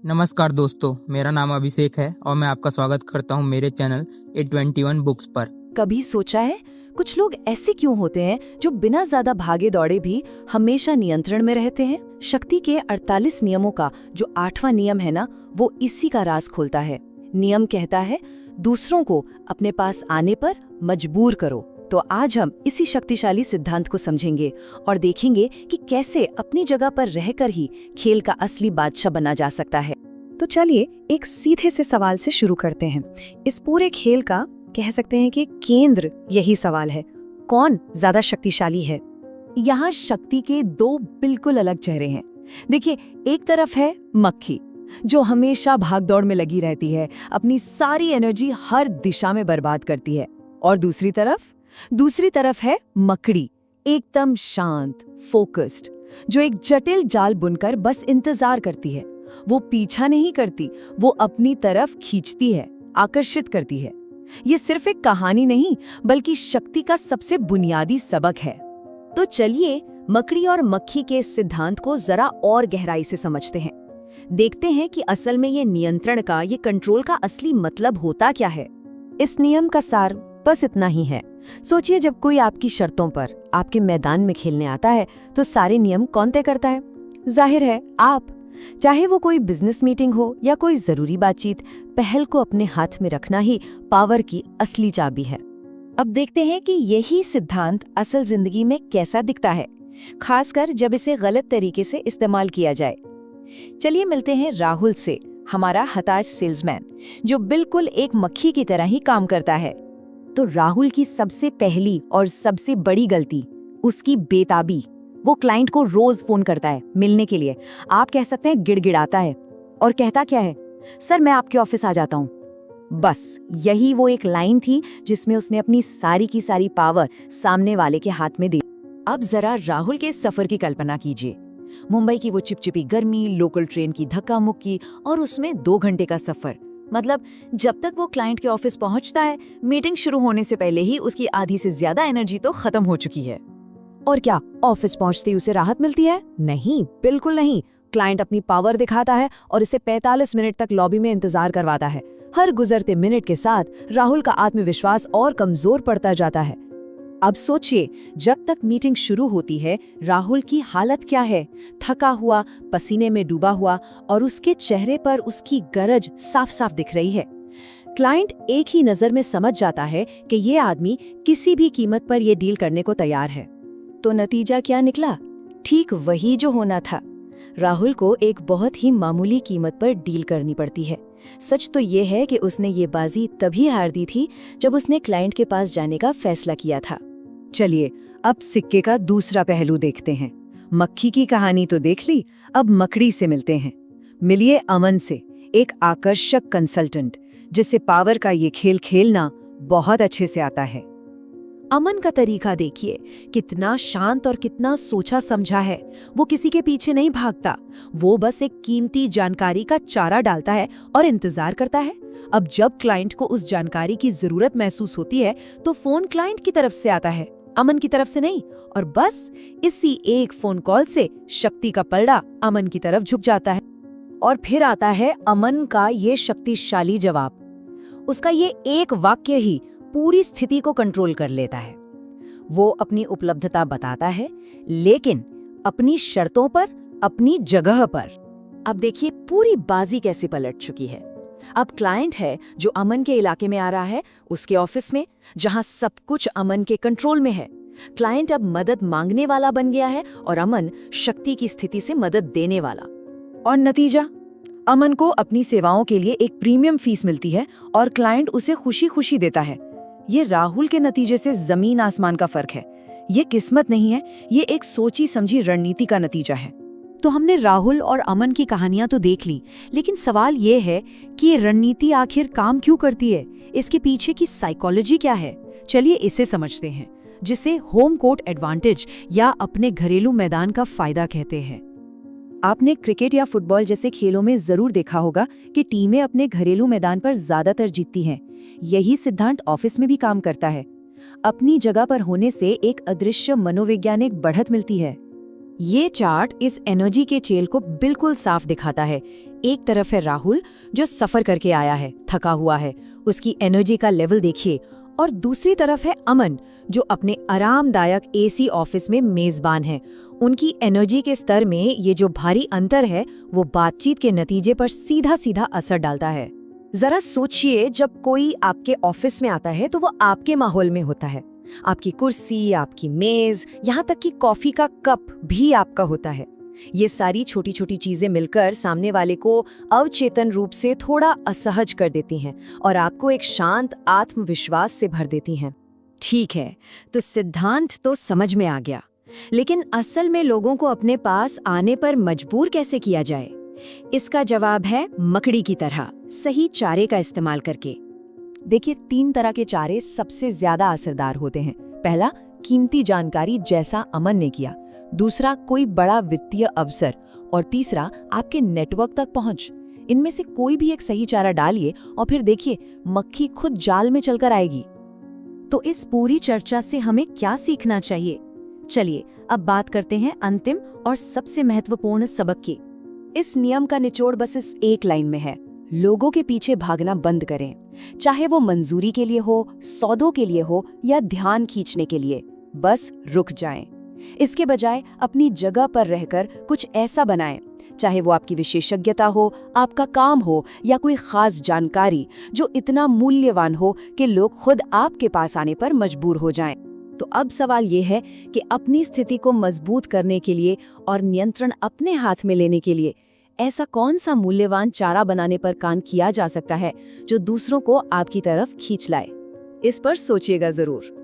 नमस्कार दोस्तों, मेरा नाम अभिषेक है और मैं आपका स्वागत करता हूं मेरे चैनल A21 बुक्स पर। कभी सोचा है कुछ लोग ऐसे क्यों होते हैं जो बिना ज्यादा भागे दौड़े भी हमेशा नियंत्रण में रहते हैं? शक्ति के 48 नियमों का जो 8वां नियम है ना, वो इसी का राज खोलता है। नियम कहता है दूसरों को अपने पास आने पर मजबूर करो। तो आज हम इसी शक्तिशाली सिद्धांत को समझेंगे और देखेंगे कि कैसे अपनी जगह पर रहकर ही खेल का असली बादशाह बना जा सकता है। तो चलिए एक सीधे से सवाल से शुरू करते हैं। इस पूरे खेल का कह सकते हैं कि केंद्र यही सवाल है, कौन ज्यादा शक्तिशाली है? यहाँ शक्ति के दो बिल्कुल अलग चेहरे हैं। देखिए, एक तरफ है मक्खी जो हमेशा भागदौड़ में लगी रहती है, अपनी सारी एनर्जी हर दिशा में बर्बाद करती है। और दूसरी तरफ है मकड़ी, एकदम शांत, फोकस्ड, जो एक जटिल जाल बुनकर बस इंतजार करती है। वो पीछा नहीं करती, वो अपनी तरफ खींचती है, आकर्षित करती है। ये सिर्फ एक कहानी नहीं, बल्कि शक्ति का सबसे बुनियादी सबक है। तो चलिए मकड़ी और मक्खी के सिद्धांत को जरा और गहराई से समझते हैं। देखते हैं कि असल में ये नियंत्रण का, ये कंट्रोल का असली मतलब होता क्या है। इस नियम का सार बस इतना ही है। सोचिए, जब कोई आपकी शर्तों पर आपके मैदान में खेलने आता है तो सारे नियम कौन तय करता है? जाहिर है आप। चाहे वो कोई बिजनेस मीटिंग हो या कोई जरूरी बातचीत, पहल को अपने हाथ में रखना ही पावर की असली चाबी है। अब देखते हैं कि यही सिद्धांत असल जिंदगी में कैसा दिखता है, खासकर जब इसे गलत तरीके से इस्तेमाल किया जाए। चलिए मिलते हैं राहुल से, हमारा हताश सेल्समैन, जो बिल्कुल एक मक्खी की तरह ही काम करता है। तो राहुल की सबसे पहली और सबसे बड़ी गलती उसकी बेताबी। वो क्लाइंट को रोज फोन करता है मिलने के लिए, आप कह सकते हैं गिड़गिड़ाता है, और कहता क्या है, सर मैं आपके ऑफिस आ जाता हूँ। बस यही वो एक लाइन थी जिसमें उसने अपनी सारी की सारी पावर सामने वाले के हाथ में दी। अब जरा राहुल के सफर की कल्पना कीजिए। मुंबई की वो चिपचिपी गर्मी, लोकल ट्रेन की धक्का मुक्की और उसमें 2 घंटे का सफर। मतलब जब तक वो क्लाइंट के ऑफिस पहुंचता है, मीटिंग शुरू होने से पहले ही उसकी आधी से ज्यादा एनर्जी तो खत्म हो चुकी है। और क्या ऑफिस पहुंचते ही उसे राहत मिलती है? नहीं, बिल्कुल नहीं। क्लाइंट अपनी पावर दिखाता है और इसे 45 मिनट तक लॉबी में इंतजार करवाता है। हर गुजरते मिनट के साथ राहुल का आत्मविश्वास और कमजोर पड़ता जाता है। अब सोचिए, जब तक मीटिंग शुरू होती है, राहुल की हालत क्या है? थका हुआ, पसीने में डूबा हुआ, और उसके चेहरे पर उसकी गरज साफ साफ दिख रही है। क्लाइंट एक ही नजर में समझ जाता है कि ये आदमी किसी भी कीमत पर यह डील करने को तैयार है। तो नतीजा क्या निकला? ठीक वही जो होना था। राहुल को एक बहुत ही मामूली कीमत पर डील करनी पड़ती है। सच तो ये है कि उसने ये बाजी तभी हार दी थी जब उसने क्लाइंट के पास जाने का फैसला किया था। चलिए अब सिक्के का दूसरा पहलू देखते हैं। मक्खी की कहानी तो देख ली, अब मकड़ी से मिलते हैं। मिलिए अमन से, एक आकर्षक कंसल्टेंट जिसे पावर का ये खेल खेलना बहुत अच्छे से आता है। अमन का तरीका देखिए, कितना शांत और कितना सोचा समझा है। वो किसी के पीछे नहीं भागता, वो बस एक कीमती जानकारी का चारा डालता है और इंतजार करता है। अब जब क्लाइंट को उस जानकारी की जरूरत महसूस होती है तो फोन क्लाइंट की तरफ से आता है, अमन की तरफ से नहीं। और बस इसी एक फोन कॉल से शक्ति का पलड़ा अमन की तरफ झुक जाता है। और फिर आता है अमन का ये शक्तिशाली जवाब। उसका ये एक वाक्य ही पूरी स्थिति को कंट्रोल कर लेता है। वो अपनी उपलब्धता बताता है, लेकिन अपनी शर्तों पर, अपनी जगह पर। अब देखिए पूरी बाजी कैसे पलट चुकी है। अब क्लाइंट है जो अमन के इलाके में आ रहा है, उसके ऑफिस में, जहां सब कुछ अमन के कंट्रोल में है। क्लाइंट अब मदद मांगने वाला बन गया है और अमन शक्ति की स्थिति से मदद देने वाला। और नतीजा, अमन को अपनी सेवाओं के लिए एक प्रीमियम फीस मिलती है और क्लाइंट उसे खुशी खुशी देता है। ये राहुल के नतीजे से जमीन आसमान का फर्क है। ये किस्मत नहीं है, ये एक सोची समझी रणनीति का नतीजा है। तो हमने राहुल और अमन की कहानियां तो देख ली, लेकिन सवाल ये है कि ये रणनीति आखिर काम क्यों करती है? इसके पीछे की साइकोलॉजी क्या है? चलिए इसे समझते हैं, जिसे होम कोर्ट एडवांटेज या अपने घरेलू मैदान का फायदा कहते हैं। आपने क्रिकेट या फुटबॉल जैसे खेलों में जरूर देखा होगा कि टीमें अपने घरेलू मैदान पर ज्यादातर जीतती हैं। यही सिद्धांत ऑफिस में भी काम करता है। अपनी जगह पर होने से एक अदृश्य मनोवैज्ञानिक बढ़त मिलती है। ये चार्ट इस एनर्जी के चेल को बिल्कुल साफ दिखाता है। एक तरफ है राहुल जो सफर करके आया है, थका हुआ है, उसकी एनर्जी का लेवल देखिए, और दूसरी तरफ है अमन जो अपने आरामदायक एसी ऑफिस में मेजबान है। उनकी एनर्जी के स्तर में ये जो भारी अंतर है वो बातचीत के नतीजे पर सीधा सीधा असर डालता है। जरा सोचिए, जब कोई आपके ऑफिस में आता है तो वो आपके माहौल में होता है। आपकी कुर्सी, आपकी मेज, यहाँ तक कि कॉफी का कप भी आपका होता है। ये सारी छोटी छोटी चीजें मिलकर सामने वाले को अवचेतन रूप से थोड़ा असहज कर देती हैं और आपको एक शांत आत्मविश्वास से भर देती हैं। ठीक है, तो सिद्धांत तो समझ में आ गया, लेकिन असल में लोगों को अपने पास आने पर मजबूर कैसे किया जाए? इसका जवाब है मकड़ी की तरह, सही चारे का इस्तेमाल करके। देखिए, 3 तरह के चारे सबसे ज्यादा असरदार होते हैं। पहला, कीमती जानकारी जैसा अमन ने किया। दूसरा, कोई बड़ा वित्तीय अवसर। और तीसरा, आपके नेटवर्क तक पहुंच। इनमें से कोई भी एक सही चारा डालिए और फिर देखिए, मक्खी खुद जाल में चलकर आएगी। तो इस पूरी चर्चा से हमें क्या सीखना चाहिए? चलिए अब बात करते हैं अंतिम और सबसे महत्वपूर्ण सबक की। इस नियम का निचोड़ बस इस एक लाइन में है, लोगों के पीछे भागना बंद करें। चाहे वो मंजूरी के लिए हो, सौदों के लिए हो या ध्यान खींचने के लिए, बस रुक जाएं। इसके बजाय अपनी जगह पर रहकर कुछ ऐसा बनाएं, चाहे वो आपकी विशेषज्ञता हो, आपका काम हो या कोई खास जानकारी जो इतना मूल्यवान हो कि लोग खुद आपके पास आने पर मजबूर हो जाएं। तो अब सवाल ये है कि अपनी स्थिति को मजबूत करने के लिए और नियंत्रण अपने हाथ में लेने के लिए ऐसा कौन सा मूल्यवान चारा बनाने पर काम किया जा सकता है जो दूसरों को आपकी तरफ खींच लाए? इस पर सोचिएगा जरूर।